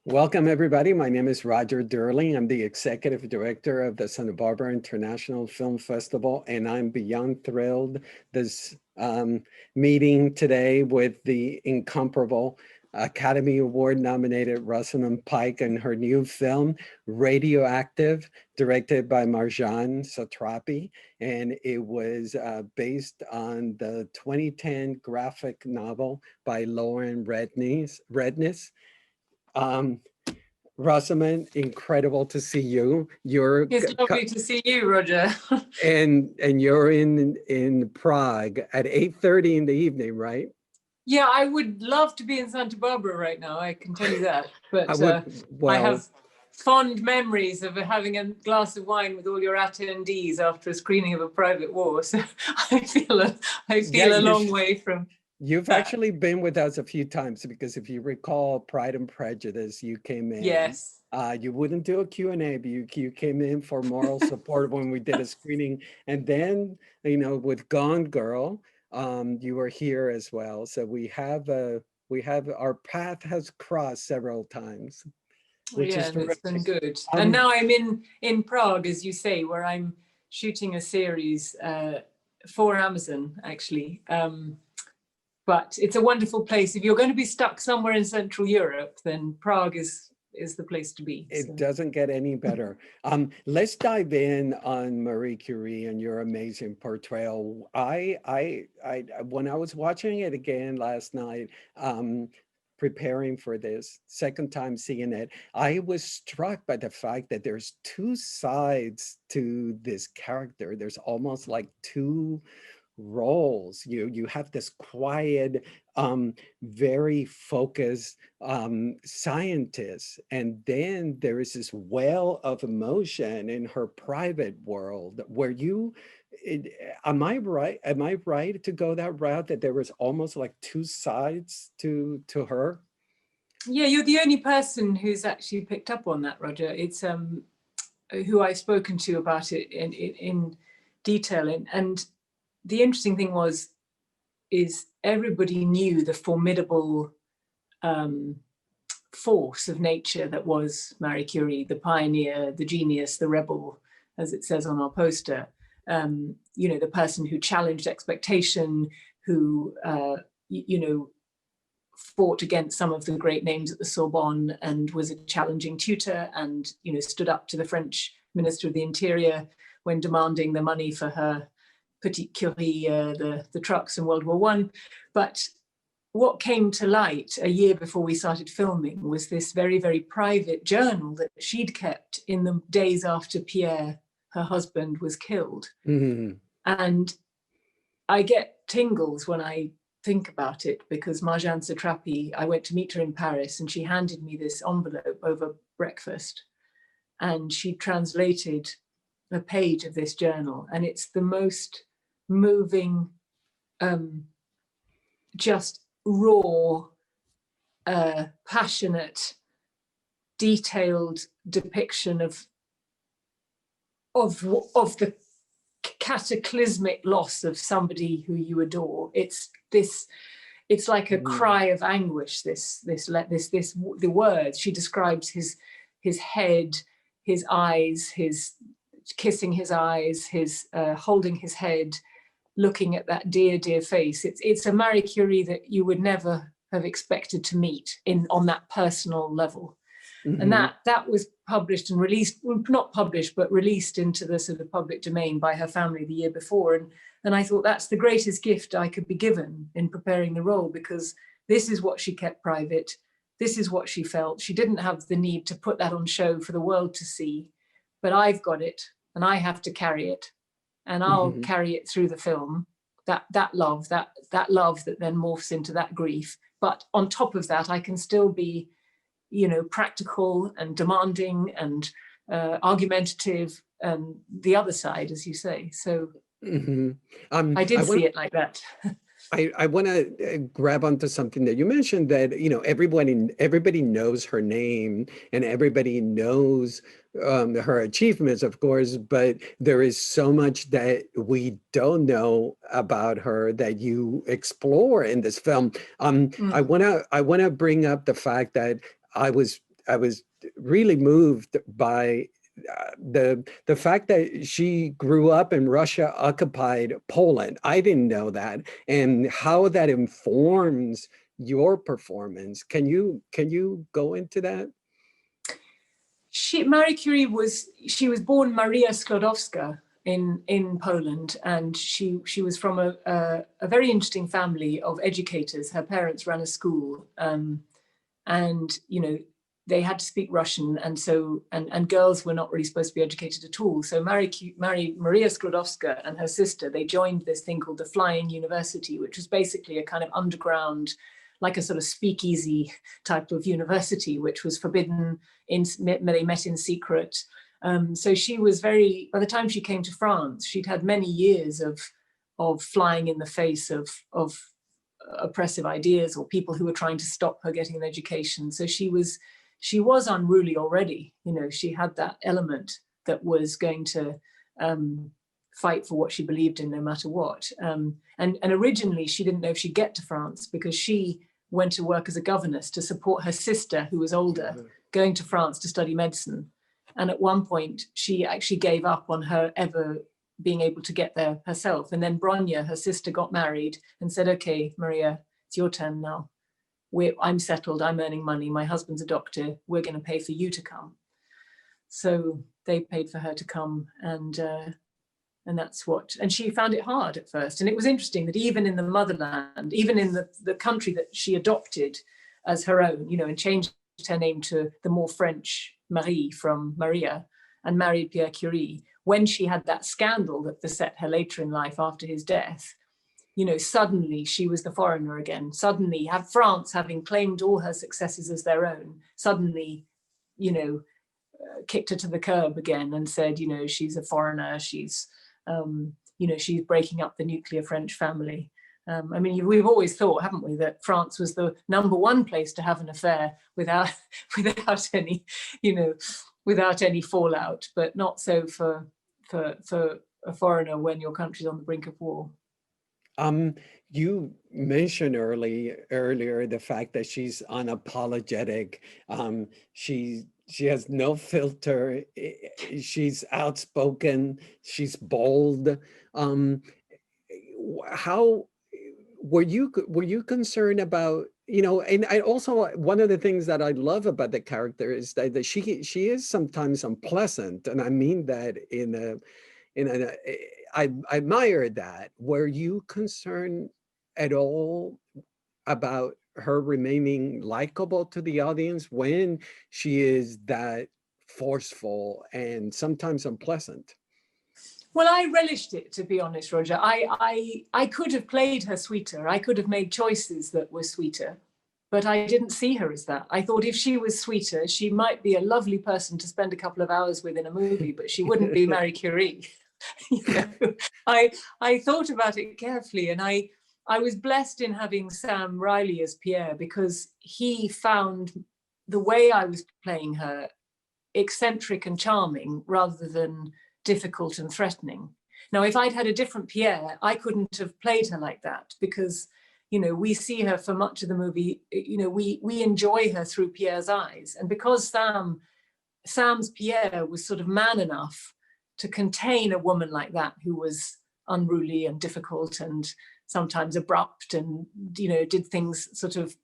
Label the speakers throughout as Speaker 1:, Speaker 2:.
Speaker 1: Welcome, everybody. My name is Roger Durling. I'm the executive director of the Santa Barbara International Film Festival, and I'm beyond thrilled this meeting today with the incomparable Academy Award nominated Rosamund Pike and her new film, Radioactive, directed by Marjane Satrapi. And it was based on the 2010 graphic novel by Lauren Redniss. Rosamund, incredible to see you.
Speaker 2: It's lovely to see you, Roger.
Speaker 1: and you're in Prague at 8:30 in the evening, right?
Speaker 2: Yeah, I would love to be in Santa Barbara right now, I can tell you that. But I have fond memories of having a glass of wine with all your attendees after a screening of A Private War. So I feel a long way from.
Speaker 1: You've actually been with us a few times, because if you recall Pride and Prejudice, you came in.
Speaker 2: Yes.
Speaker 1: You wouldn't do a Q&A, but you came in for moral support when we did a screening. And then, with Gone Girl, you were here as well. So we have our path has crossed several times, which is terrific.
Speaker 2: It's been good. And now I'm in Prague, as you say, where I'm shooting a series for Amazon, actually. But it's a wonderful place. If you're going to be stuck somewhere in Central Europe, then Prague is the place to be.
Speaker 1: It doesn't get any better. Let's dive in on Marie Curie and your amazing portrayal. I when I was watching it again last night, preparing for this second time seeing it, I was struck by the fact that there's two sides to this character. There's almost like two roles. You have this quiet, very focused scientist, and then there is this well of emotion in her private world where am I right to go that route, that there was almost like two sides to her?
Speaker 2: Yeah, you're the only person who's actually picked up on that, Roger. It's who I've spoken to about it in detail, and the interesting thing is everybody knew the formidable force of nature that was Marie Curie, the pioneer, the genius, the rebel, as it says on our poster. The person who challenged expectation, who fought against some of the great names at the Sorbonne and was a challenging tutor, and stood up to the French Minister of the Interior when demanding the money for her Petite Curie, the trucks in World War I. But what came to light a year before we started filming was this very, very private journal that she'd kept in the days after Pierre, her husband, was killed.
Speaker 1: Mm-hmm.
Speaker 2: And I get tingles when I think about it, because Marjane Satrapi, I went to meet her in Paris, and she handed me this envelope over breakfast, and she translated a page of this journal, and it's the most moving, just raw, passionate, detailed depiction of the cataclysmic loss of somebody who you adore. It's like a cry of anguish. The words she describes, his head, his eyes, his kissing his eyes, his holding his head, looking at that dear, dear face. It's a Marie Curie that you would never have expected to meet on that personal level. Mm-hmm. And that was published and released, well, not published, but released into the sort of public domain by her family the year before. And I thought that's the greatest gift I could be given in preparing the role, because this is what she kept private. This is what she felt. She didn't have the need to put that on show for the world to see, but I've got it and I have to carry it, and I'll carry it through the film. That love that then morphs into that grief. But on top of that, I can still be, practical and demanding and argumentative, and the other side, as you say. So I did see it like that.
Speaker 1: I want to grab onto something that you mentioned, that everybody knows her name and everybody knows her achievements, of course, but there is so much that we don't know about her that you explore in this film. I want to bring up the fact that I was was really moved by the fact that she grew up in Russia occupied Poland. I didn't know that, and how that informs your performance. Can you go into that?
Speaker 2: Marie Curie was born Maria Sklodowska in Poland, and she was from a very interesting family of educators. Her parents ran a school, and they had to speak Russian, and so and girls were not really supposed to be educated at all. So Maria Sklodowska and her sister, they joined this thing called the Flying University, which was basically a kind of underground, like a sort of speakeasy type of university, which was forbidden. They met in secret. So she was by the time she came to France, she'd had many years of flying in the face of oppressive ideas or people who were trying to stop her getting an education. So she was unruly already. She had that element that was going to fight for what she believed in no matter what. And originally she didn't know if she'd get to France, because she went to work as a governess to support her sister, who was older, going to France to study medicine. And at one point she actually gave up on her ever being able to get there herself. And then Bronya, her sister, got married and said, okay, Maria, it's your turn now. I'm settled, I'm earning money, my husband's a doctor, we're going to pay for you to come. So they paid for her to come, and she found it hard at first. And it was interesting that even in the motherland, even in the country that she adopted as her own, and changed her name to the more French Marie from Maria, and married Pierre Curie, when she had that scandal that beset her later in life after his death, suddenly she was the foreigner again. Suddenly, France, having claimed all her successes as their own, suddenly, kicked her to the curb again and said, she's a foreigner, she's breaking up the nuclear French family. We've always thought, haven't we, that France was the number one place to have an affair without any, without any fallout, but not so for a foreigner when your country's on the brink of war.
Speaker 1: You mentioned earlier the fact that she's unapologetic. She has no filter. She's outspoken. She's bold. How were you concerned about, and I also, one of the things that I love about the character is that she is sometimes unpleasant, and I mean that I admire that. Were you concerned at all about her remaining likable to the audience when she is that forceful and sometimes unpleasant?
Speaker 2: Well, I relished it, to be honest, Roger. I could have played her sweeter. I could have made choices that were sweeter, but I didn't see her as that. I thought if she was sweeter, she might be a lovely person to spend a couple of hours with in a movie, but she wouldn't be Marie Curie. I thought about it carefully, and I was blessed in having Sam Riley as Pierre, because he found the way I was playing her eccentric and charming rather than difficult and threatening. Now, if I'd had a different Pierre, I couldn't have played her like that, because we see her for much of the movie, we enjoy her through Pierre's eyes. And because Sam's Pierre was sort of man enough to contain a woman like that, who was unruly and difficult and sometimes abrupt, and did things sort of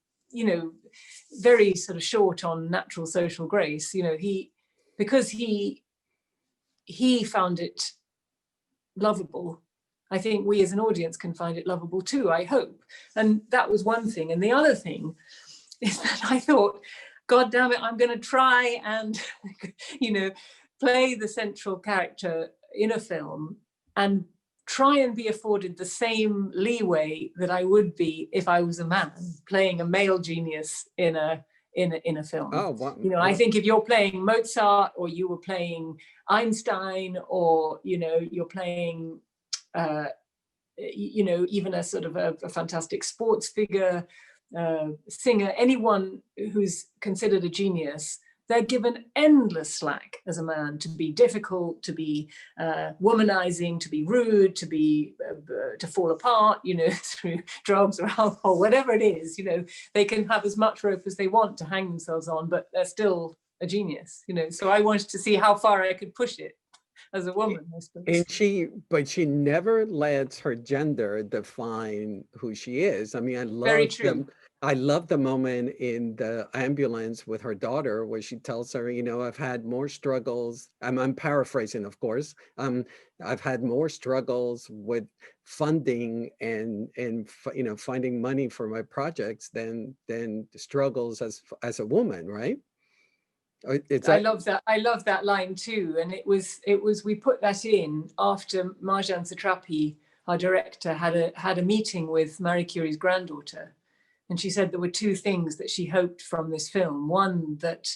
Speaker 2: very sort of short on natural social grace, because he found it lovable, I think we as an audience can find it lovable too, I hope. And that was one thing. And the other thing is that I thought, God damn it, I'm going to try and play the central character in a film and try and be afforded the same leeway that I would be if I was a man playing a male genius in a film.
Speaker 1: Oh, wow.
Speaker 2: I think if you're playing Mozart, or you were playing Einstein, or you're playing even a sort of a fantastic sports figure, singer, anyone who's considered a genius, they're given endless slack as a man to be difficult, to be womanizing, to be rude, to fall apart, you know, through drugs or alcohol, whatever it is. You know, they can have as much rope as they want to hang themselves on, but they're still a genius, you know. So I wanted to see how far I could push it as a woman, I suppose.
Speaker 1: And but she never lets her gender define who she is. I mean,
Speaker 2: Very true.
Speaker 1: I love the moment in the ambulance with her daughter where she tells her, you know, I've had more struggles. I'm paraphrasing, of course. I've had more struggles with funding and you know, finding money for my projects than struggles as a woman, right? It's
Speaker 2: I
Speaker 1: that.
Speaker 2: love that. I love that line too. And it was we put that in after Marjane Satrapi, our director, had a meeting with Marie Curie's granddaughter, and she said there were two things that she hoped from this film. One, that,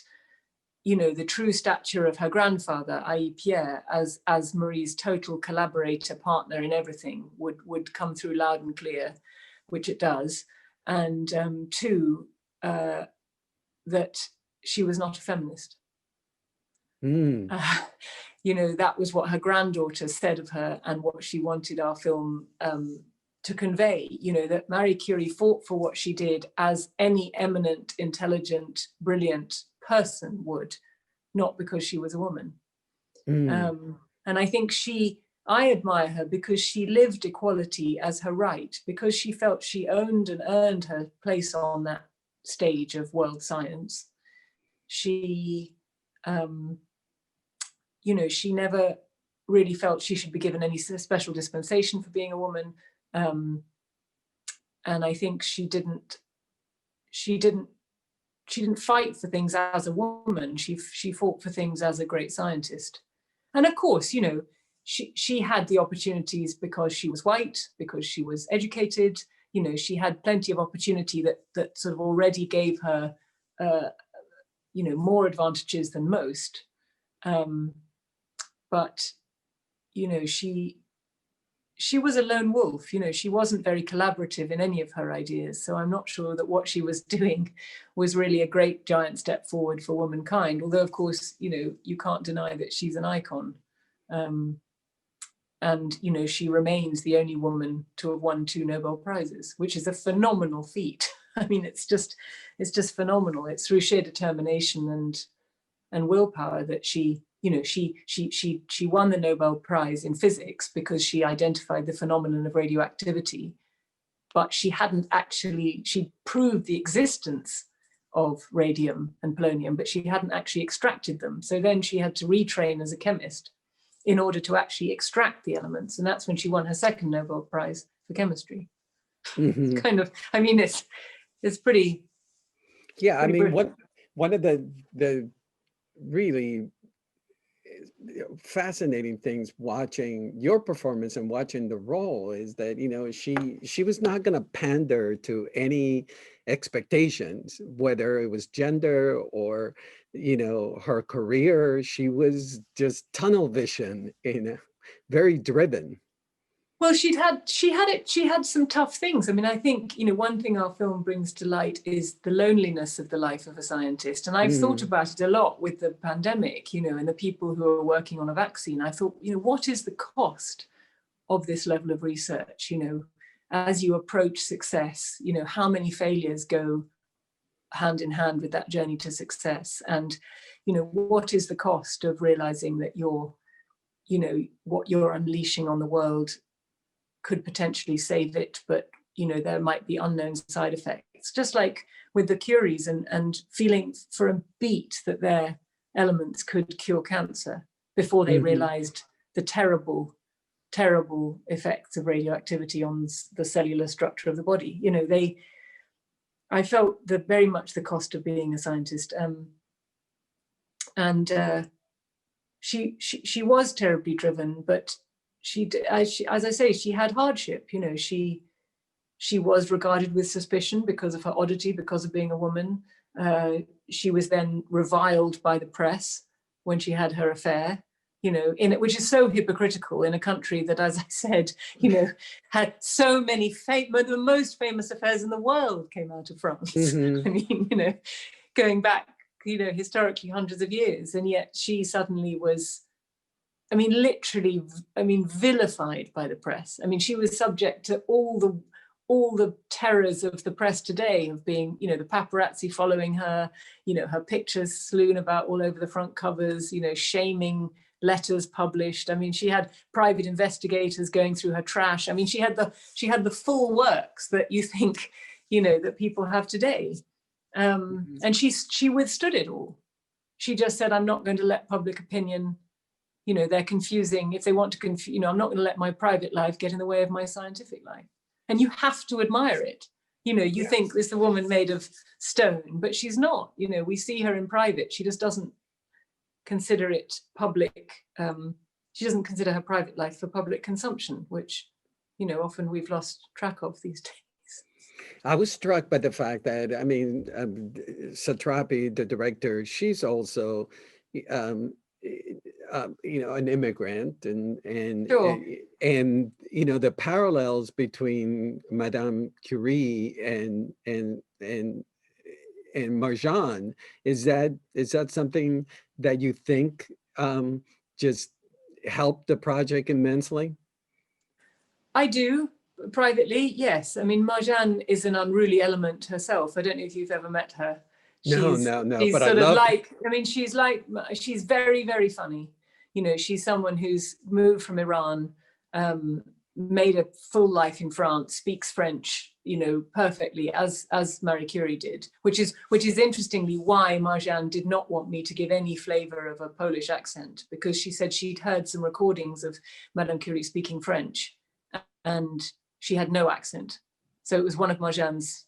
Speaker 2: you know, the true stature of her grandfather, i.e. Pierre, as Marie's total collaborator, partner in everything, would come through loud and clear, which it does. And two, that she was not a feminist.
Speaker 1: Mm.
Speaker 2: You know, that was what her granddaughter said of her and what she wanted our film to convey, you know, that Marie Curie fought for what she did as any eminent, intelligent, brilliant person would, not because she was a woman.
Speaker 1: Mm.
Speaker 2: And I think I admire her because she lived equality as her right, because she felt she owned and earned her place on that stage of world science. She, you know, she never really felt she should be given any special dispensation for being a woman. And I think she didn't fight for things as a woman. She fought for things as a great scientist. And of course, you know, she had the opportunities because she was white, because she was educated. You know, she had plenty of opportunity that sort of already gave her, you know, more advantages than most. But, you know, she was a lone wolf. You know, she wasn't very collaborative in any of her ideas. So I'm not sure that what she was doing was really a great giant step forward for womankind. Although, of course, you know, you can't deny that she's an icon. And, you know, she remains the only woman to have won 2 Nobel Prizes, which is a phenomenal feat. I mean, it's just phenomenal. It's through sheer determination and willpower that she, you know, she won the Nobel Prize in physics because she identified the phenomenon of radioactivity, but she proved the existence of radium and polonium, but she hadn't actually extracted them. So then she had to retrain as a chemist in order to actually extract the elements. And that's when she won her 2nd Nobel Prize for chemistry.
Speaker 1: Mm-hmm.
Speaker 2: It's kind of, I mean, it's pretty.
Speaker 1: Yeah, I mean,
Speaker 2: brilliant.
Speaker 1: one of the really fascinating things watching your performance and watching the role is that, you know, she was not going to pander to any expectations, whether it was gender or, you know, her career. She was just tunnel vision, you know, very driven.
Speaker 2: Well, she had some tough things. I mean, I think, you know, one thing our film brings to light is the loneliness of the life of a scientist. And I've thought about it a lot with the pandemic, you know, and the people who are working on a vaccine. I thought, you know, what is the cost of this level of research? You know, as you approach success, you know, how many failures go hand in hand with that journey to success? And, you know, what is the cost of realizing that you know, what you're unleashing on the world could potentially save it, but, you know, there might be unknown side effects, just like with the Curies and feeling for a beat that their elements could cure cancer before they realized the terrible effects of radioactivity on the cellular structure of the body. You know, I felt very much the cost of being a scientist. She was terribly driven, but as I say, she had hardship. You know, she was regarded with suspicion because of her oddity, because of being a woman. She was then reviled by the press when she had her affair, you know, which is so hypocritical in a country that, as I said, you know, had so many the most famous affairs in the world came out of France. I mean, you know, going back historically hundreds of years, and yet she suddenly was, I mean, literally, I mean, vilified by the press. I mean, she was subject to all the terrors of the press today, of being, the paparazzi following her, her pictures strewn about all over the front covers, shaming letters published. I mean, she had private investigators going through her trash. I mean, she had the full works that you think, that people have today. And she withstood it all. She just said, I'm not going to let public opinion, they're confusing. If they want to confuse, I'm not going to let my private life get in the way of my scientific life. And you have to admire it. You think this is a woman made of stone, but she's not. We see her in private. She just doesn't consider it public. She doesn't consider her private life for public consumption, which, often we've lost track of these days.
Speaker 1: I was struck by the fact that, I mean, Satrapi, the director, she's also, an immigrant, and
Speaker 2: Sure.
Speaker 1: the parallels between Madame Curie and Marjan, is that something that you think just helped the project immensely?
Speaker 2: I do, privately, yes. I mean, Marjan is an unruly element herself. I don't know if you've ever met her.
Speaker 1: No,
Speaker 2: She's
Speaker 1: but I
Speaker 2: sort of
Speaker 1: love.
Speaker 2: like, I mean, she's very, very funny. She's someone who's moved from Iran, made a full life in France, speaks French, perfectly, as Marie Curie did, which is interestingly why Marjan did not want me to give any flavor of a Polish accent, because she said she'd heard some recordings of Madame Curie speaking French, and she had no accent. So it was one of Marjan's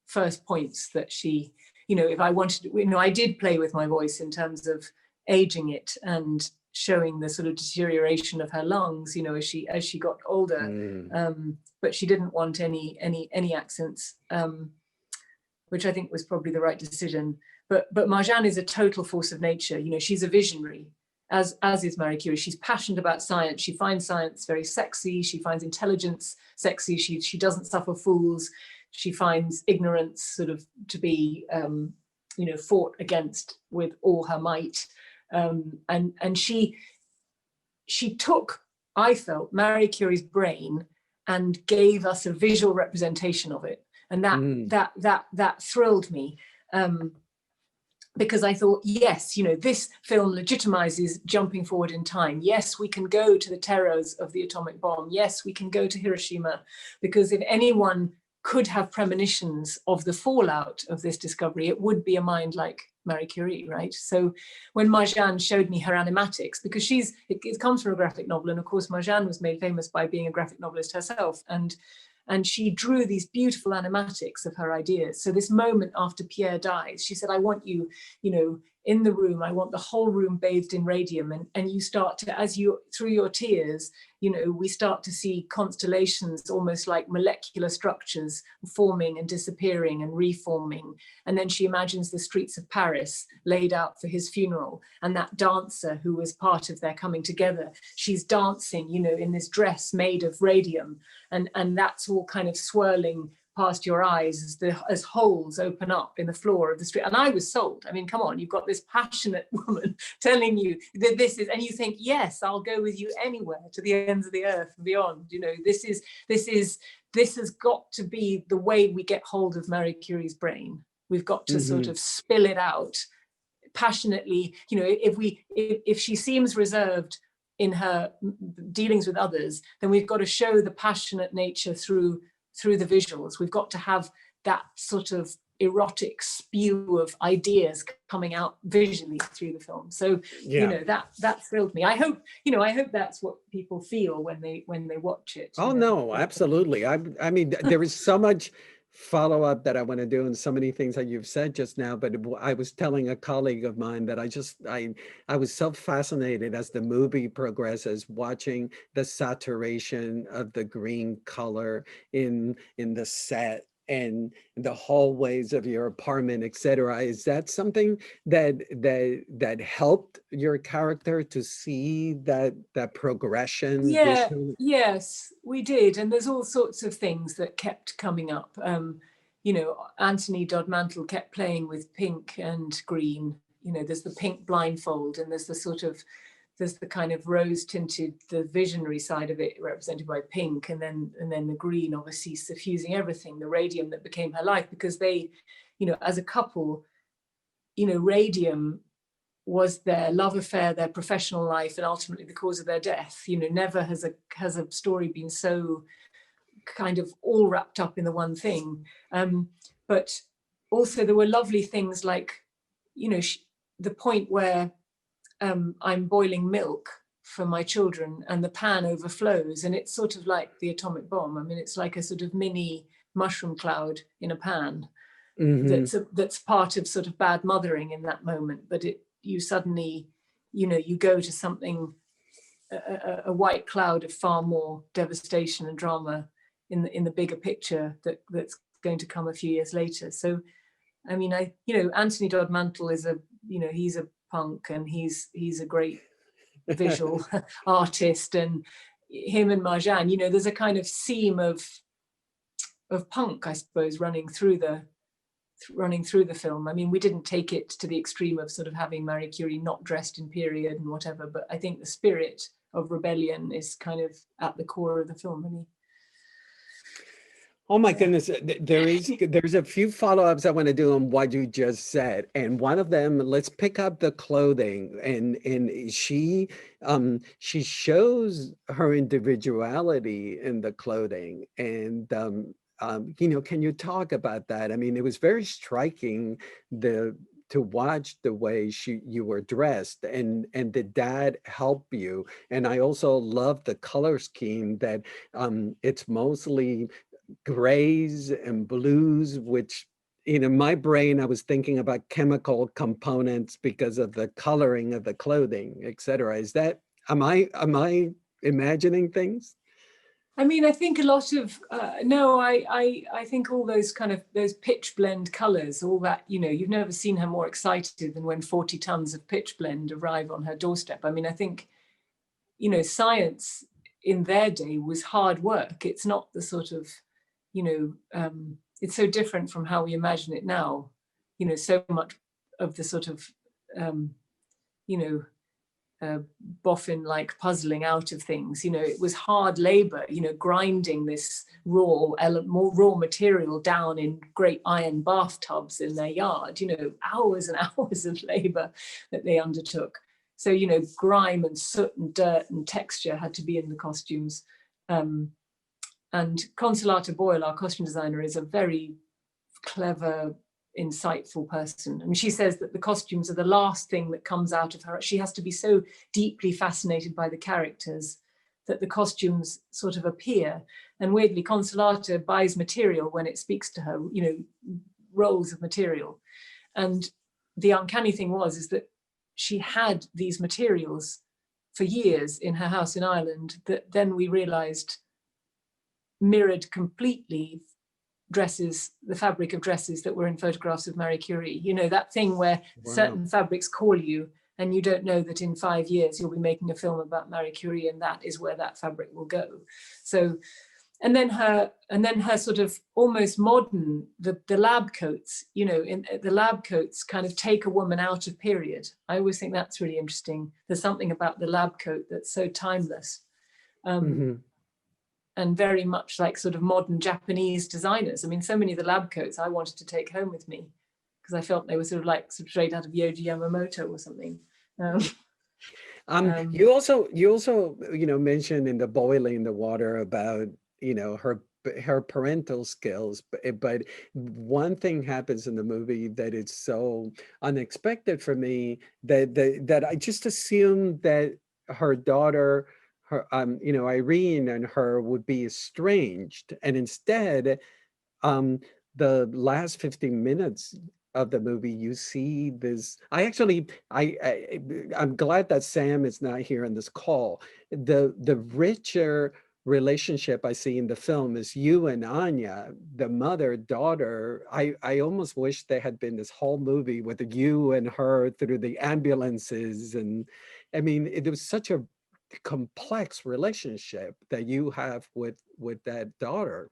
Speaker 2: first points that she, if I wanted to, I did play with my voice in terms of aging it and showing the sort of deterioration of her lungs, as she got older. But she didn't want any accents, which I think was probably the right decision. But Marjan is a total force of nature. She's a visionary, as is Marie Curie. She's passionate about science. She finds science very sexy. She finds intelligence sexy. She doesn't suffer fools. She finds ignorance sort of to be, fought against with all her might. And she took, I felt, Marie Curie's brain and gave us a visual representation of it, and that thrilled me. Because I thought, yes, this film legitimizes jumping forward in time. Yes, we can go to the terrors of the atomic bomb. Yes, we can go to Hiroshima, because if anyone could have premonitions of the fallout of this discovery, it would be a mind like Marie Curie, right? So when Marjan showed me her animatics, because it comes from a graphic novel, and of course Marjan was made famous by being a graphic novelist herself, and she drew these beautiful animatics of her ideas. So this moment after Pierre dies, she said, I want you, in the room, I want the whole room bathed in radium. And you start to, through your tears, we start to see constellations, almost like molecular structures, forming and disappearing and reforming. And then she imagines the streets of Paris laid out for his funeral. And that dancer who was part of their coming together, she's dancing, in this dress made of radium. And that's all kind of swirling past your eyes as holes open up in the floor of the street. And I was sold. I mean, come on, you've got this passionate woman telling you that this is, and you think, yes, I'll go with you anywhere to the ends of the earth and beyond. This has got to be the way we get hold of Marie Curie's brain. We've got to sort of spill it out passionately. If she seems reserved in her dealings with others, then we've got to show the passionate nature through the visuals. We've got to have that sort of erotic spew of ideas coming out visually through the film. So that thrilled me. I hope that's what people feel when they watch it.
Speaker 1: Oh no, absolutely. I mean, there is so much follow-up that I want to do, and so many things that you've said just now, but I was telling a colleague of mine that I was so fascinated as the movie progresses, watching the saturation of the green color in the set and the hallways of your apartment, etc. Is that something that helped your character to see that progression?
Speaker 2: Yeah, yes, we did. And there's all sorts of things that kept coming up. Anthony Dodmantle kept playing with pink and green. you know, there's the pink blindfold, and there's the kind of rose tinted, the visionary side of it represented by pink, and then the green, obviously suffusing everything, the radium that became her life, because they, you know, as a couple, you know, radium was their love affair, their professional life, and ultimately the cause of their death. You know, never has a story been so kind of all wrapped up in the one thing. But also there were lovely things like, you know, the point where I'm boiling milk for my children and the pan overflows, and it's sort of like the atomic bomb. I mean, it's like a sort of mini mushroom cloud in a pan. That's part of sort of bad mothering in that moment. But you suddenly, you know, you go to something, a white cloud of far more devastation and drama in the bigger picture that's going to come a few years later. So, I mean, you know, Anthony Dodd Mantle is he's a punk, and he's a great visual artist, and him and Marjan, you know, there's a kind of seam of punk, I suppose, running through the film. I mean, we didn't take it to the extreme of sort of having Marie Curie not dressed in period and whatever, but I think the spirit of rebellion is kind of at the core of the film, really.
Speaker 1: Oh my goodness, there's a few follow-ups I want to do on what you just said. And one of them, let's pick up the clothing. And she shows her individuality in the clothing. And you know, can you talk about that? I mean, it was very striking to watch the way you were dressed, and did that help you? And I also love the color scheme that it's mostly grays and blues, which in my brain, I was thinking about chemical components because of the coloring of the clothing, etc. Is that, am I imagining things?
Speaker 2: I mean, I think a lot of, no, I think all those kind of, those pitch blend colors, all that, you know, you've never seen her more excited than when 40 tons of pitch blend arrive on her doorstep. I mean, I think, you know, science in their day was hard work. It's not the sort of, you know, it's so different from how we imagine it now. You know, so much of the sort of, you know, boffin like puzzling out of things, you know, it was hard labor, you know, grinding this more raw material down in great iron bathtubs in their yard, you know, hours and hours of labor that they undertook. So, you know, grime and soot and dirt and texture had to be in the costumes. And Consolata Boyle, our costume designer, is a very clever, insightful person. I mean, she says that the costumes are the last thing that comes out of her. She has to be so deeply fascinated by the characters that the costumes sort of appear. And weirdly, Consolata buys material when it speaks to her, you know, rolls of material. And the uncanny thing is that she had these materials for years in her house in Ireland that then we realized mirrored completely dresses, the fabric of dresses that were in photographs of Marie Curie. You know, that thing where certain fabrics call you and you don't know that in 5 years you'll be making a film about Marie Curie, and that is where that fabric will go. So, and then her sort of almost modern, the lab coats, you know, in the lab coats kind of take a woman out of period. I always think that's really interesting. There's something about the lab coat that's so timeless. And very much like sort of modern Japanese designers. I mean, so many of the lab coats I wanted to take home with me because I felt they were sort of straight out of Yohji Yamamoto or something.
Speaker 1: You also, you know, mentioned in the boiling the water about, you know, her parental skills, but one thing happens in the movie that is so unexpected for me that I just assumed that her daughter, her, you know, Irene and her would be estranged, and instead, the last 15 minutes of the movie, you see this. I'm glad that Sam is not here on this call. The richer relationship I see in the film is you and Anya, the mother-daughter. I almost wish there had been this whole movie with you and her through the ambulances, and I mean, it was such a complex relationship that you have with that daughter.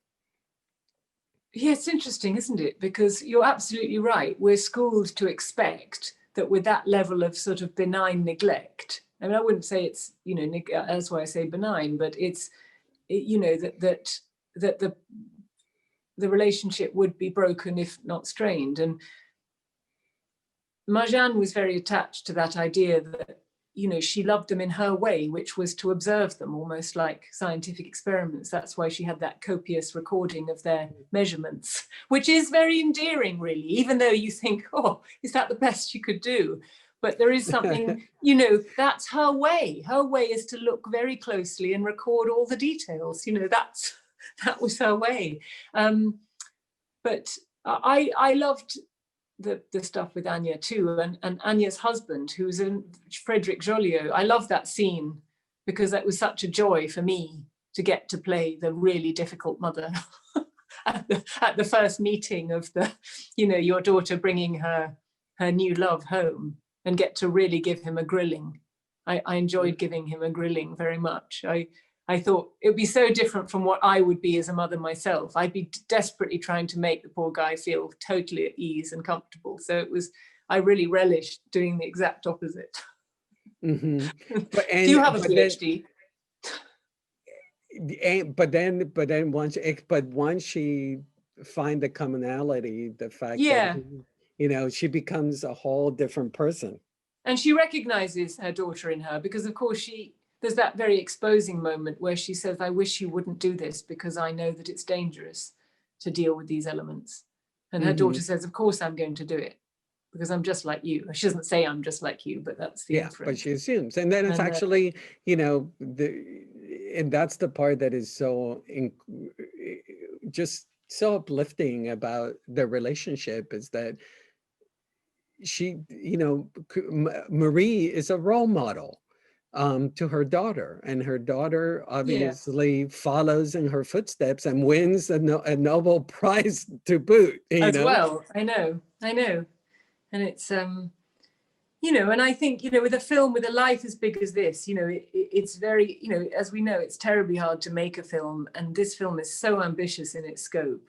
Speaker 2: Yeah, it's interesting, isn't it? Because you're absolutely right. We're schooled to expect that with that level of sort of benign neglect, I mean, I wouldn't say it's, you know, that's why I say benign, but it's, you know, that the relationship would be broken if not strained. And Marjane was very attached to that idea that, you know, she loved them in her way, which was to observe them almost like scientific experiments. That's why she had that copious recording of their measurements, which is very endearing, really, even though you think, oh, is that the best you could do? But there is something, you know, that's her way. Her way is to look very closely and record all the details. You know, that was her way. But I loved the stuff with Anya too, and Anya's husband, who's in Frédéric Joliot. I love that scene because that was such a joy for me to get to play the really difficult mother at the first meeting of the, you know, your daughter bringing her new love home, and get to really give him a grilling. I enjoyed giving him a grilling very much. I thought it would be so different from what I would be as a mother myself. I'd be desperately trying to make the poor guy feel totally at ease and comfortable. So I really relished doing the exact opposite.
Speaker 1: Mm-hmm.
Speaker 2: Do you have a PhD?
Speaker 1: But then once she find the commonality, the fact that, you know, she becomes a whole different person.
Speaker 2: And she recognizes her daughter in her, because of course there's that very exposing moment where she says, I wish you wouldn't do this because I know that it's dangerous to deal with these elements. And her daughter says, of course I'm going to do it because I'm just like you. She doesn't say I'm just like you, but that's the inference.
Speaker 1: But she assumes. And then it's actually, you know, and that's the part that is so just so uplifting about the relationship, is that she, you know, Marie is a role model to her daughter, and her daughter obviously follows in her footsteps and wins a Nobel Prize to boot. You know?
Speaker 2: Well, I know, and it's you know, and I think, you know, with a film with a life as big as this, you know, it's very, you know, as we know, it's terribly hard to make a film, and this film is so ambitious in its scope,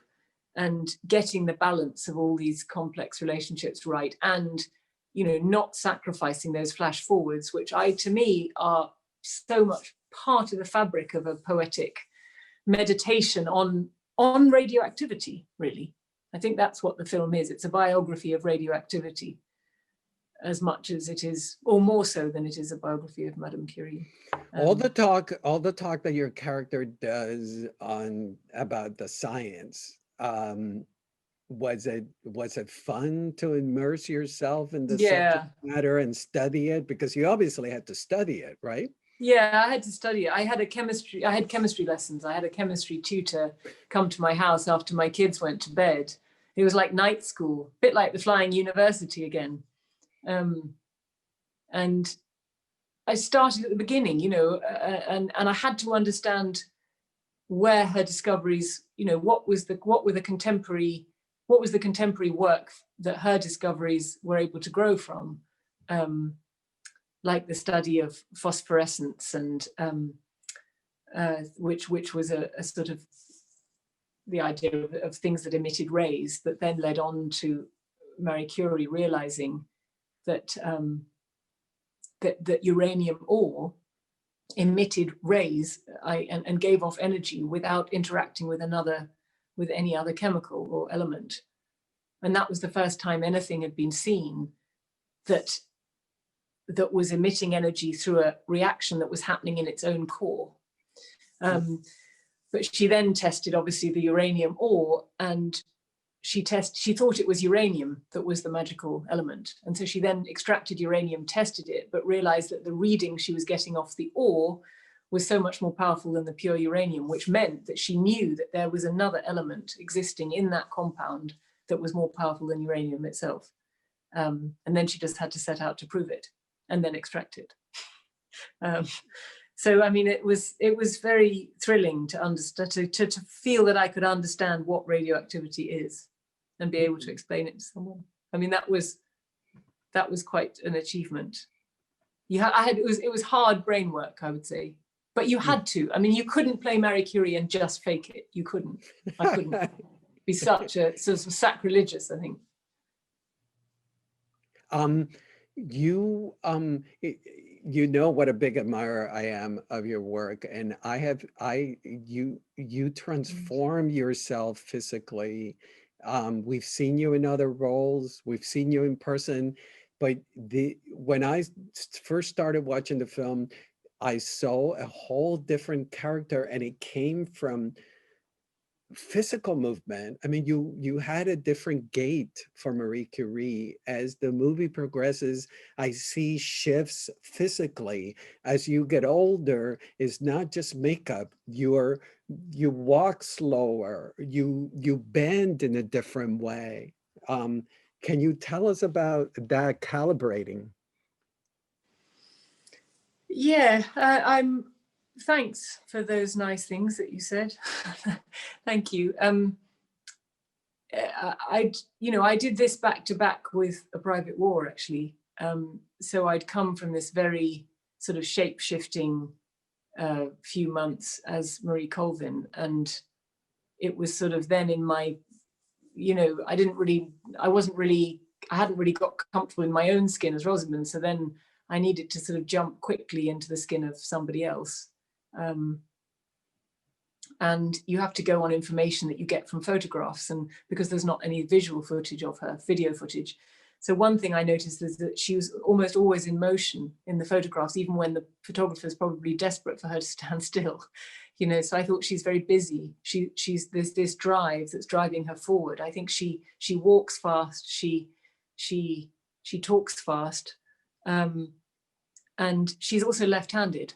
Speaker 2: and getting the balance of all these complex relationships right, and, you know, not sacrificing those flash forwards, which to me are so much part of the fabric of a poetic meditation on radioactivity, really. I think that's what the film is. It's a biography of radioactivity as much as it is, or more so than it is, a biography of Madame Curie.
Speaker 1: All the talk that your character does about the science, was it fun to immerse yourself in the subject matter and study it? Because you obviously had to study it, right?
Speaker 2: Yeah, I had to study it. I had chemistry lessons. I had a chemistry tutor come to my house after my kids went to bed. It was like night school, a bit like the Flying University again. And I started at the beginning, you know, and I had to understand where her discoveries, you know, what was the contemporary work that her discoveries were able to grow from, like the study of phosphorescence, and which was a sort of the idea of things that emitted rays, that then led on to Marie Curie realizing that that uranium ore emitted rays and gave off energy without interacting with any other chemical or element. And that was the first time anything had been seen that was emitting energy through a reaction that was happening in its own core. But she then tested, obviously, the uranium ore, and she thought it was uranium that was the magical element. And so she then extracted uranium, tested it, but realized that the reading she was getting off the ore was so much more powerful than the pure uranium, which meant that she knew that there was another element existing in that compound that was more powerful than uranium itself. And then she just had to set out to prove it and then extract it. So, I mean, it was very thrilling to understand, to feel that I could understand what radioactivity is and be able to explain it to someone. I mean, that was quite an achievement. It was hard brain work, I would say, but you had to. I mean, you couldn't play Marie Curie and just fake it. You couldn't. I couldn't. It'd be such a sort of sacrilegious, I think.
Speaker 1: you know what a big admirer I am of your work, and you transform yourself physically. We've seen you in other roles, we've seen you in person, but when I first started watching the film, I saw a whole different character, and it came from physical movement. I mean, you had a different gait for Marie Curie. As the movie progresses, I see shifts physically. As you get older, it's not just makeup. You walk slower, you bend in a different way. Um, can you tell us about that calibrating?
Speaker 2: Yeah, thanks for those nice things that you said. Thank you. I did this back to back with A Private War, actually. So I'd come from this very sort of shape-shifting few months as Marie Colvin, and it was sort of then in my, I hadn't really got comfortable in my own skin as Rosamund. So then I needed to sort of jump quickly into the skin of somebody else. And you have to go on information that you get from photographs, and because there's not any visual footage of her, video footage. So one thing I noticed is that she was almost always in motion in the photographs, even when the photographer is probably desperate for her to stand still. So I thought she's very busy. There's this drive that's driving her forward. I think she walks fast. She talks fast, and she's also left-handed.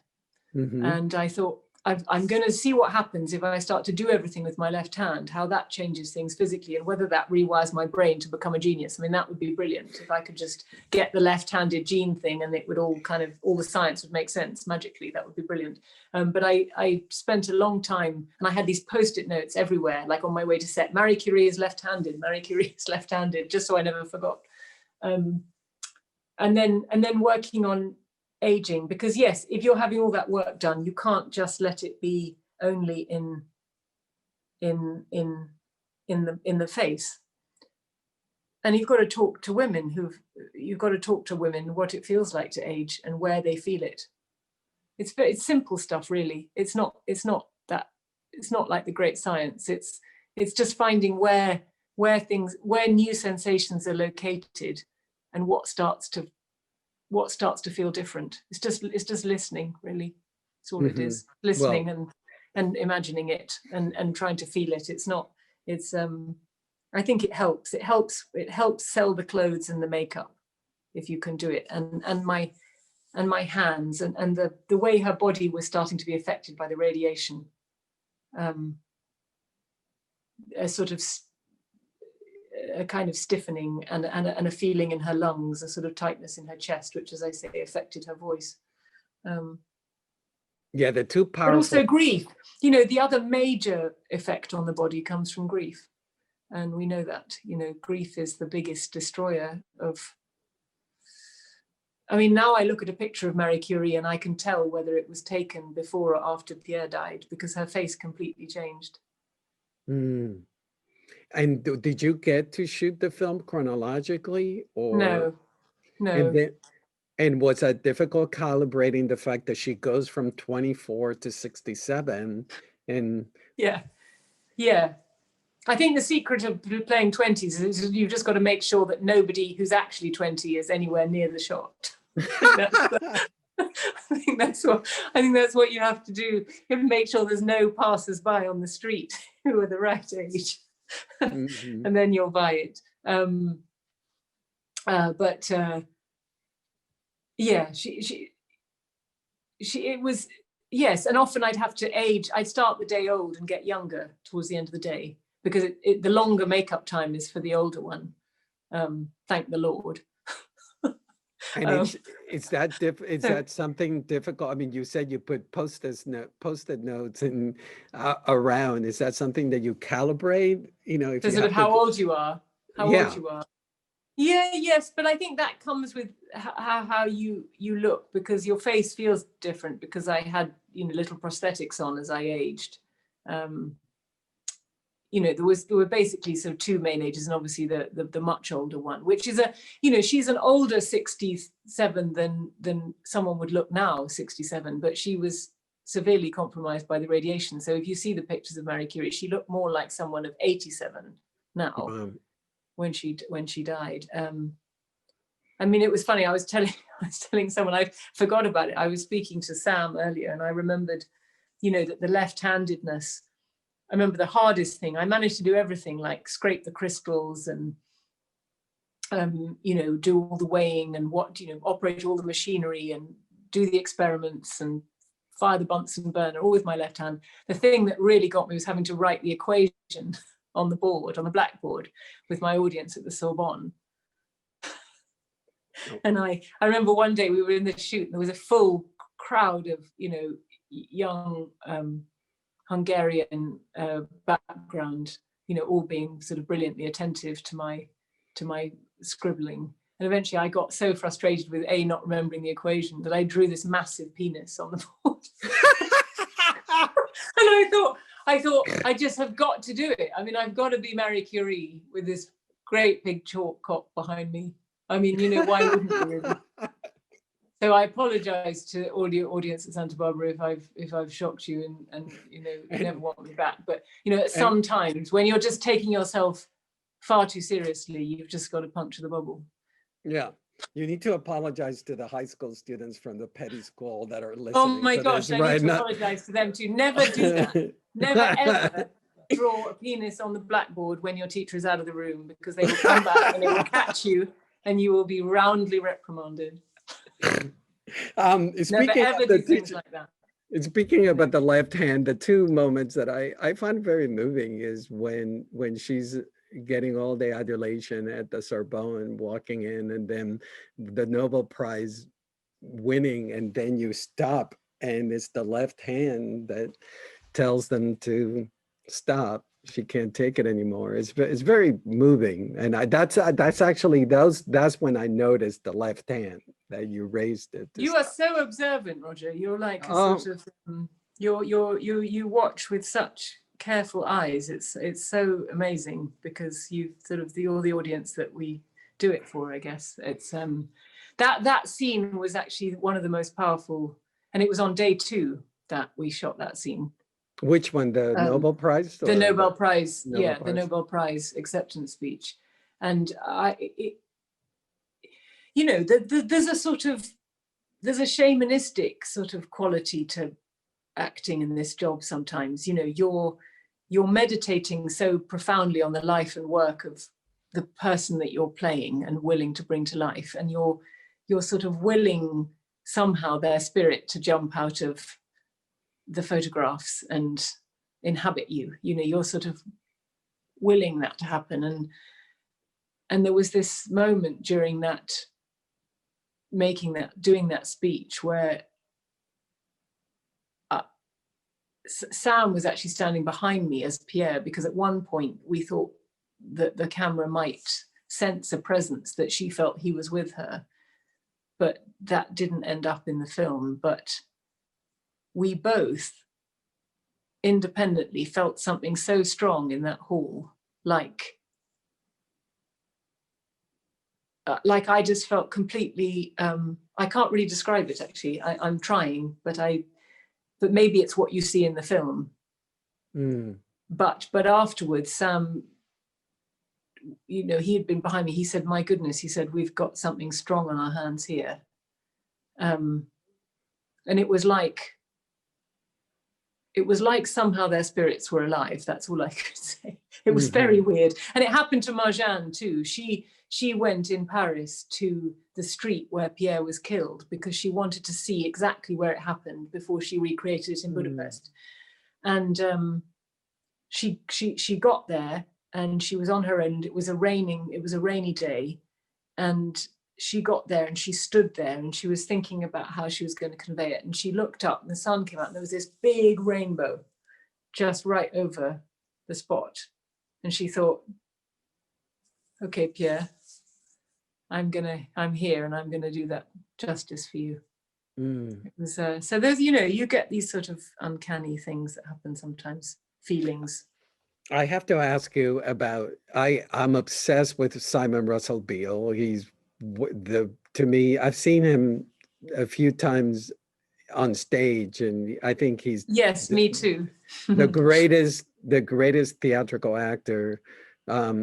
Speaker 1: Mm-hmm.
Speaker 2: And I thought, I'm going to see what happens if I start to do everything with my left hand, how that changes things physically, and whether that rewires my brain to become a genius. I mean, that would be brilliant if I could just get the left-handed gene thing, and it would all the science would make sense magically. That would be brilliant. But I spent a long time, and I had these post-it notes everywhere, like on my way to set. Marie Curie is left-handed. Marie Curie is left-handed, just so I never forgot. And then working on aging, because yes, if you're having all that work done, you can't just let it be only in the face. And you've got to talk to women what it feels like to age and where they feel it. It's simple stuff, really. It's not like the great science. It's just finding where new sensations are located, and what starts to feel different. It's just listening, really. It's all it is. Listening and imagining it and trying to feel it. I think it helps sell the clothes and the makeup if you can do it. And my hands and the way her body was starting to be affected by the radiation, a kind of stiffening and a feeling in her lungs, a sort of tightness in her chest, which, as I say, affected her voice.
Speaker 1: Yeah, the two powerful.
Speaker 2: But also grief. The other major effect on the body comes from grief. And we know that, grief is the biggest destroyer of. I mean, now I look at a picture of Marie Curie and I can tell whether it was taken before or after Pierre died, because her face completely changed.
Speaker 1: Mm. And did you get to shoot the film chronologically, or
Speaker 2: No.
Speaker 1: And was that difficult calibrating the fact that she goes from 24 to 67? And
Speaker 2: yeah. I think the secret of playing 20s is you've just got to make sure that nobody who's actually 20 is anywhere near the shot. I think that's what you have to do. You have to make sure there's no passers-by on the street who are the right age.
Speaker 1: mm-hmm.
Speaker 2: And then you'll buy it. Yeah, it was, yes. And often I'd have to age. I'd start the day old and get younger towards the end of the day, because the longer makeup time is for the older one. Thank the Lord.
Speaker 1: And is that something difficult? I mean, you said you put post-it notes and around. Is that something that you calibrate? If
Speaker 2: so
Speaker 1: you
Speaker 2: sort of how old you are.
Speaker 1: Yeah.
Speaker 2: Yeah, yes, but I think that comes with how you look, because your face feels different, because I had little prosthetics on as I aged. you know, there were basically sort of two main ages, and obviously the much older one, which is you know, she's an older 67 than someone would look now, 67, but she was severely compromised by the radiation. So if you see the pictures of Marie Curie, she looked more like someone of 87 now when she died. I mean, it was funny. I was telling someone, I forgot about it. I was speaking to Sam earlier, and I remembered, you know, that the left-handedness. I remember the hardest thing. I managed to do everything, like scrape the crystals and, you know, do all the weighing and operate all the machinery and do the experiments and fire the Bunsen burner, all with my left hand. The thing that really got me was having to write the equation on the board, on the blackboard, with my audience at the Sorbonne. And I remember one day we were in the shoot, and there was a full crowd of, you know, young Hungarian background, you know, all being sort of brilliantly attentive to my scribbling. And eventually I got so frustrated with not remembering the equation that I drew this massive penis on the board. And I thought I just have got to do it. I mean, I've got to be Marie Curie with this great big chalk cock behind me. I mean, you know, why wouldn't you really? So I apologize to all your audience at Santa Barbara if I've shocked you and you know, you never want me back. But you know, sometimes when you're just taking yourself far too seriously, you've just got to puncture the bubble.
Speaker 1: Yeah, you need to apologize to the high school students from the petty school that are listening.
Speaker 2: Oh my gosh, I need to apologize to them too. Never do that. Never ever draw a penis on the blackboard when your teacher is out of the room, because they will come back and they will catch you and you will be roundly reprimanded.
Speaker 1: Speaking about the left hand, the two moments that I find very moving is when she's getting all the adulation at the Sorbonne, walking in, and then the Nobel Prize winning, and then you stop, and it's the left hand that tells them to stop. She can't take it anymore. It's very moving, and that's when I noticed the left hand, that you raised it.
Speaker 2: You are so observant, Roger. You're like a sort of you watch with such careful eyes. It's so amazing, because you sort of you're the audience that we do it for, I guess. It's that scene was actually one of the most powerful, and it was on day 2 that we shot that scene.
Speaker 1: Which one? The Nobel Prize?
Speaker 2: The Nobel Prize, the Nobel Prize acceptance speech. And you know, there's a shamanistic sort of quality to acting in this job sometimes. You know, you're meditating so profoundly on the life and work of the person that you're playing and willing to bring to life, and you're sort of willing somehow their spirit to jump out of the photographs and inhabit you. You know, you're sort of willing that to happen. And there was this moment during that, doing that speech, where Sam was actually standing behind me as Pierre, because at one point we thought that the camera might sense a presence, that she felt he was with her, but that didn't end up in the film. But we both independently felt something so strong in that hall, like I just felt completely, I can't really describe it actually. I'm trying, but maybe it's what you see in the film. But afterwards, Sam, you know, he had been behind me. He said, "My goodness," he said, "we've got something strong on our hands here." And it was like somehow their spirits were alive. That's all I could say. It was very weird. And it happened to Marjane too. She went in Paris to the street where Pierre was killed, because she wanted to see exactly where it happened before she recreated it in Budapest. And she got there, and she was on her own. It was a rainy day, and she got there and she stood there and she was thinking about how she was going to convey it. And she looked up and the sun came out and there was this big rainbow just right over the spot. And she thought, okay, Pierre, I'm here and I'm going to do that justice for you. It was, so there's, you know, you get these sort of uncanny things that happen sometimes, feelings.
Speaker 1: I have to ask you about, I'm obsessed with Simon Russell Beale. He's to me, I've seen him a few times on stage, and I think he's
Speaker 2: Yes, me too.
Speaker 1: the greatest theatrical actor,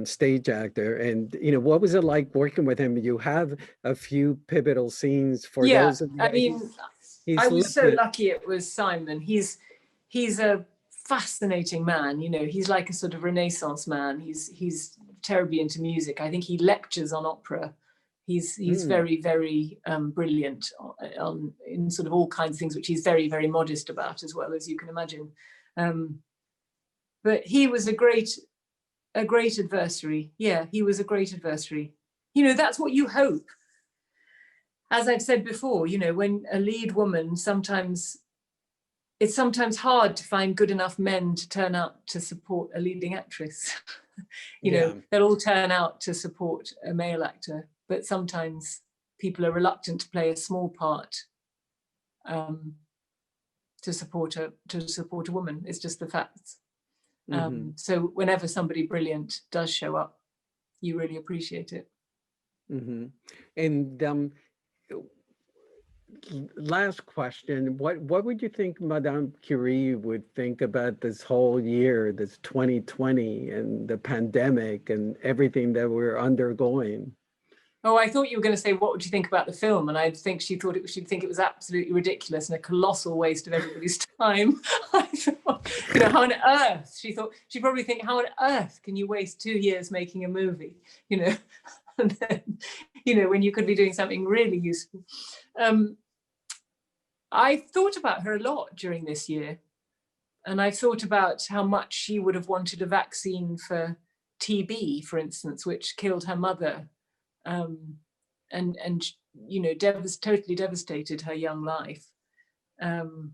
Speaker 1: stage actor. And what was it like working with him? You have a few pivotal scenes for
Speaker 2: Yeah,
Speaker 1: those of
Speaker 2: I
Speaker 1: you.
Speaker 2: mean, I
Speaker 1: He's
Speaker 2: was so
Speaker 1: listening.
Speaker 2: lucky it was Simon. He's a fascinating man. He's like a sort of Renaissance man. He's terribly into music. I think he lectures on opera. He's
Speaker 1: Mm,
Speaker 2: very, very brilliant in sort of all kinds of things, which he's very, very modest about as well, as you can imagine. Um, but he was a great adversary. Yeah, he was a great adversary. That's what you hope. As I've said before, when a lead woman, it's sometimes hard to find good enough men to turn out to support a leading actress.
Speaker 1: yeah.
Speaker 2: They'll all turn out to support a male actor, but sometimes people are reluctant to play a small part um, to support a woman. It's just the facts.
Speaker 1: Hmm.
Speaker 2: So whenever somebody brilliant does show up, you really appreciate it.
Speaker 1: Hmm. And last question, what would you think Madame Curie would think about this whole year, this 2020, and the pandemic and everything that we're undergoing?
Speaker 2: Oh, I thought you were going to say, what would you think about the film? And I think she'd think it was absolutely ridiculous and a colossal waste of everybody's time. I thought, how on earth? She'd probably think, how on earth can you waste 2 years making a movie? And then, when you could be doing something really useful. I thought about her a lot during this year. And I thought about how much she would have wanted a vaccine for TB, for instance, which killed her mother. Um, and totally devastated her young life. Um,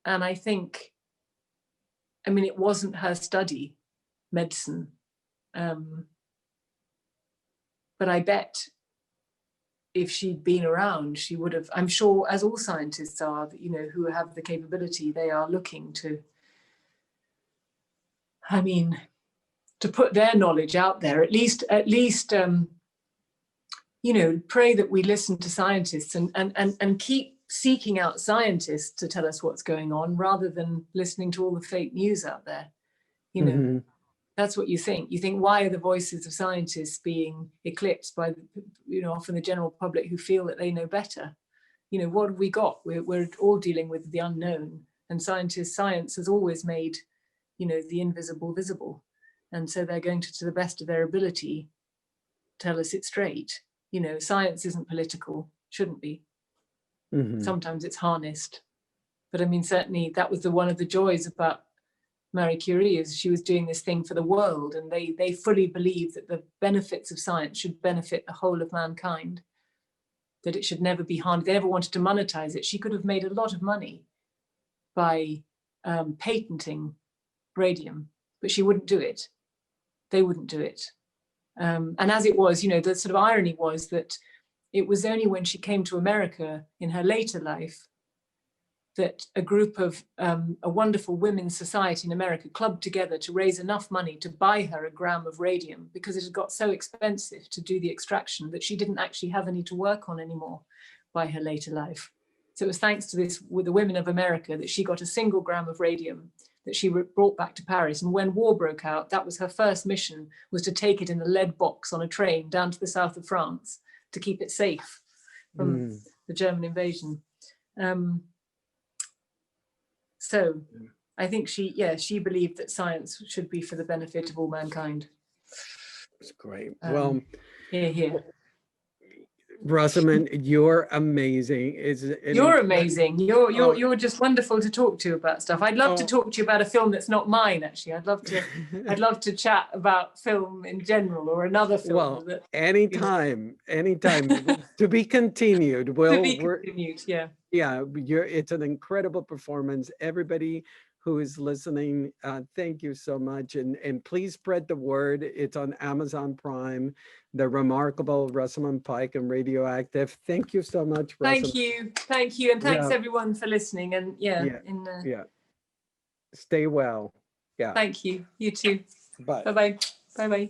Speaker 2: and I think, it wasn't her study, medicine, but I bet if she'd been around, she would have. I'm sure, as all scientists are, who have the capability, they are looking to. To put their knowledge out there, at least. Pray that we listen to scientists and keep seeking out scientists to tell us what's going on rather than listening to all the fake news out there. You know,
Speaker 1: Hmm.
Speaker 2: that's what you think. You think, why are the voices of scientists being eclipsed by, often the general public who feel that they know better? What have we got? We're all dealing with the unknown, and science has always made, the invisible visible. And so they're going to the best of their ability, tell us it straight. Science isn't political, shouldn't be.
Speaker 1: Hmm.
Speaker 2: Sometimes it's harnessed. But certainly that was one of the joys about Marie Curie, is she was doing this thing for the world, and they fully believed that the benefits of science should benefit the whole of mankind, that it should never be harmed. They never wanted to monetize it. She could have made a lot of money by patenting radium, but she wouldn't do it. They wouldn't do it. And as it was, the sort of irony was that it was only when she came to America in her later life that a group of a wonderful women's society in America clubbed together to raise enough money to buy her a gram of radium, because it had got so expensive to do the extraction that she didn't actually have any to work on anymore by her later life. So it was thanks to this, with the women of America, that she got a single gram of radium that she brought back to Paris. And when war broke out, that was her first mission, was to take it in a lead box on a train down to the south of France to keep it safe from
Speaker 1: Mm.
Speaker 2: the German invasion. So I think she believed that science should be for the benefit of all mankind.
Speaker 1: It's great. Well,
Speaker 2: Um, Here.
Speaker 1: Rosamund, you're amazing. It's an
Speaker 2: You're
Speaker 1: incredible.
Speaker 2: amazing. You're
Speaker 1: Oh,
Speaker 2: you're you're just wonderful to talk to about stuff. I'd love to
Speaker 1: oh.
Speaker 2: talk to you about a film that's not mine. Actually, I'd love to chat about film in general, or another film
Speaker 1: Well,
Speaker 2: that you know
Speaker 1: anytime. To be continued.
Speaker 2: to
Speaker 1: Well,
Speaker 2: be continued. Yeah.
Speaker 1: yeah, it's an incredible performance. Everybody who is listening, thank you so much. And please spread the word. It's on Amazon Prime, the remarkable Rosamund Pike and Radioactive. Thank you so much, Rosamund.
Speaker 2: Thank you, and thanks
Speaker 1: Yeah,
Speaker 2: everyone for listening. And
Speaker 1: yeah, yeah. Stay well. Yeah.
Speaker 2: Thank you. You too.
Speaker 1: Bye.
Speaker 2: Bye-bye. Bye-bye.